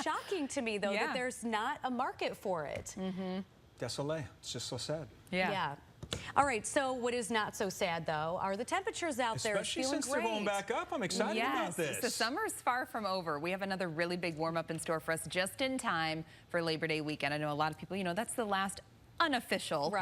shocking to me, though, that there's not a market for it. Désolé. It's just so sad. Yeah. All right, so what is not so sad, though, are the temperatures out there feeling Especially since great. they're going back up. I'm excited about this. The summer's far from over. We have another really big warm-up in store for us just in time for Labor Day weekend. I know a lot of people, that's the last unofficial,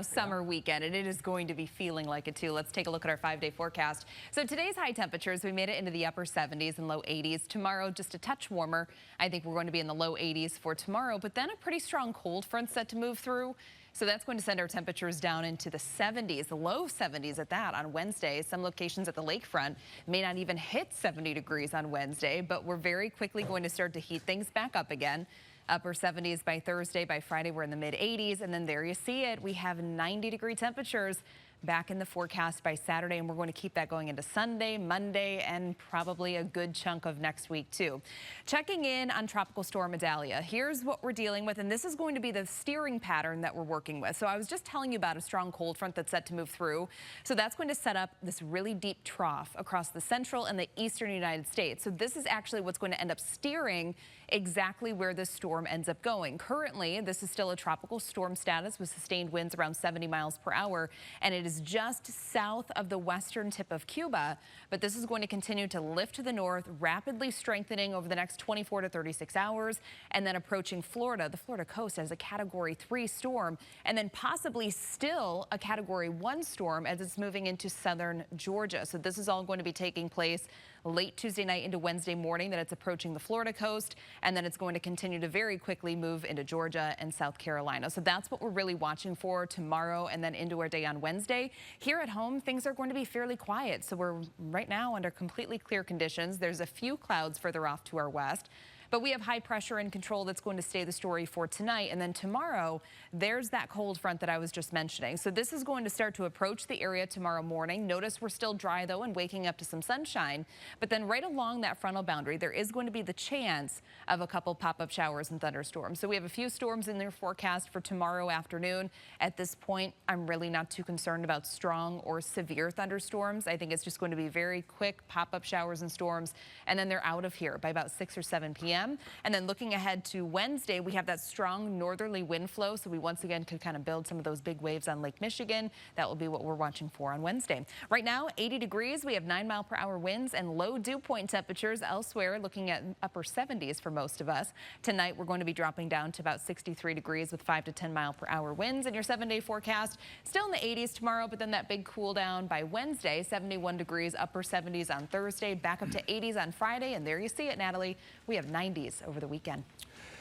summer weekend, and it is going to be feeling like it too. Let's take a look at our 5-day forecast. So today's high temperatures, we made it into the upper 70s and low 80s. Tomorrow, just a touch warmer. I think we're going to be in the low 80s for tomorrow, but then a pretty strong cold front set to move through. So that's going to send our temperatures down into the 70s, the low 70s at that on Wednesday. Some locations at the lakefront may not even hit 70 degrees on Wednesday, but we're very quickly going to start to heat things back up again. Upper 70s by Thursday. By Friday, we're in the mid 80s. And then there you see it. We have 90-degree temperatures back in the forecast by Saturday, and we're going to keep that going into Sunday, Monday, and probably a good chunk of next week too. Checking in on Tropical Storm Idalia, here's what we're dealing with, and this is going to be the steering pattern that we're working with. So I was just telling you about a strong cold front that's set to move through. So that's going to set up this really deep trough across the central and the eastern United States. So this is actually what's going to end up steering exactly where this storm ends up going. Currently, this is still a tropical storm status with sustained winds around 70 miles per hour, and it is just south of the western tip of Cuba, but this is going to continue to lift to the north, rapidly strengthening over the next 24 to 36 hours, and then approaching Florida, the Florida coast, as a Category 3 storm, and then possibly still a Category 1 storm as it's moving into southern Georgia. So this is all going to be taking place late Tuesday night into Wednesday morning, that it's approaching the Florida coast, and then it's going to continue to very quickly move into Georgia and South Carolina. So that's what we're really watching for tomorrow and then into our day on Wednesday. Here at home, things are going to be fairly quiet. So we're right now under completely clear conditions. There's a few clouds further off to our west, but we have high pressure and control that's going to stay the story for tonight. And then tomorrow, there's that cold front that I was just mentioning. So this is going to start to approach the area tomorrow morning. Notice we're still dry, though, and waking up to some sunshine. But then right along that frontal boundary, there is going to be the chance of a couple pop-up showers and thunderstorms. So we have a few storms in their forecast for tomorrow afternoon. At this point, I'm really not too concerned about strong or severe thunderstorms. I think it's just going to be very quick pop-up showers and storms, and then they're out of here by about 6 or 7 p.m. And then looking ahead to Wednesday, we have that strong northerly wind flow. So we once again could kind of build some of those big waves on Lake Michigan. That will be what we're watching for on Wednesday. Right now, 80 degrees. We have 9-mile-per-hour winds and low dew point temperatures elsewhere, looking at upper 70s for most of us. Tonight, we're going to be dropping down to about 63 degrees with 5 to 10-mile-per-hour winds. And your 7-day forecast, still in the 80s tomorrow, but then that big cool down by Wednesday, 71 degrees, upper 70s on Thursday, back up to 80s on Friday. And there you see it, Natalie. We have 90s over the weekend.